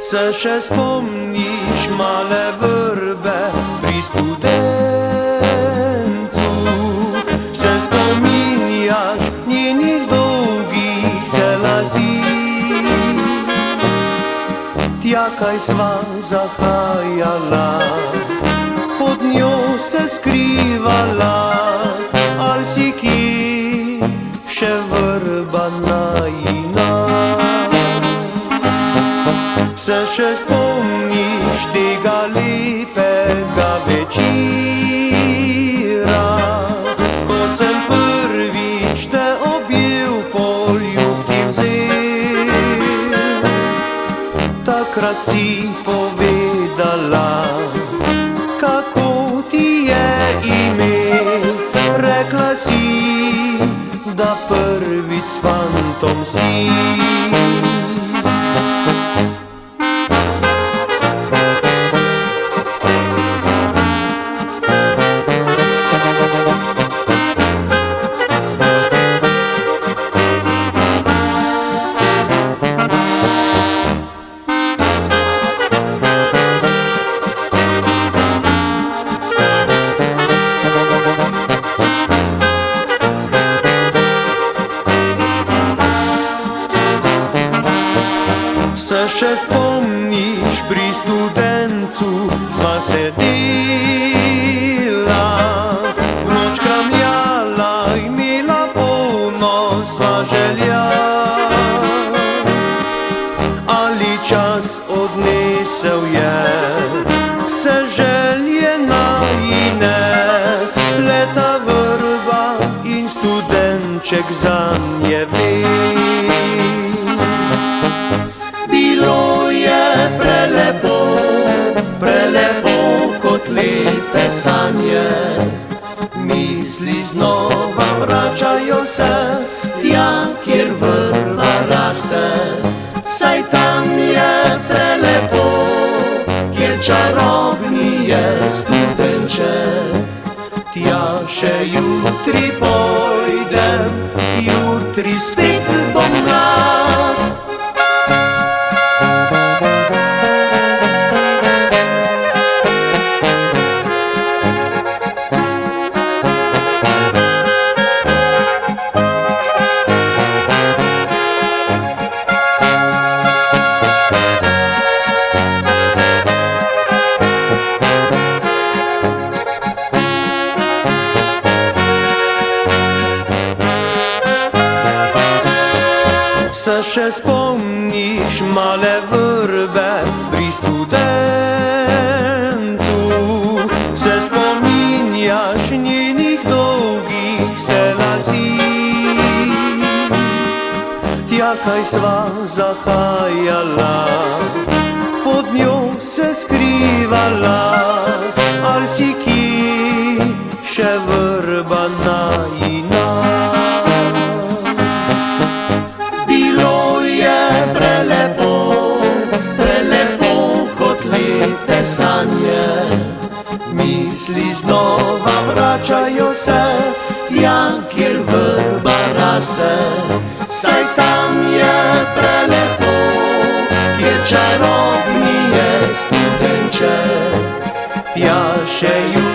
Să še spomniš male vrbe pri studencu, se spominjaš njenih dolgih selazij, tja kaj sva zahajala, pod njo se skrivala, ali si kje še vrba najina. Se še spomniš tega lepega večera, ko sem prvič te objel, poljub ti vzel. Takrat si povedala, kako ti je ime, rekla si, da prvič s fantom si. Se še spomniš pri studencu, sva sedela, v noč kramljala, imela polno sva želja. Ali čas odnesel je vse želje najine, leta vrba in studenček zanje ve. Bilo je prelepo, prelepo kot lepe sanje, misli znova vračajo se tja, kjer vrba raste. Saj tam je prelepo, kjer čarobni je studenček. Tja še jutri pojdem, jutri spet bom mlad. Se še spomniš male vrbe pri studencu, se spominjaš njenih dolgih selazij, tja kaj sva zahajala, pod njo se skrivala, ali si kje še vrba najina. Sanje, misli znova vračajo se tja, kjer vrba raste. Saj tam je prelepo, kjer čarobni je studenček. Tja še jutri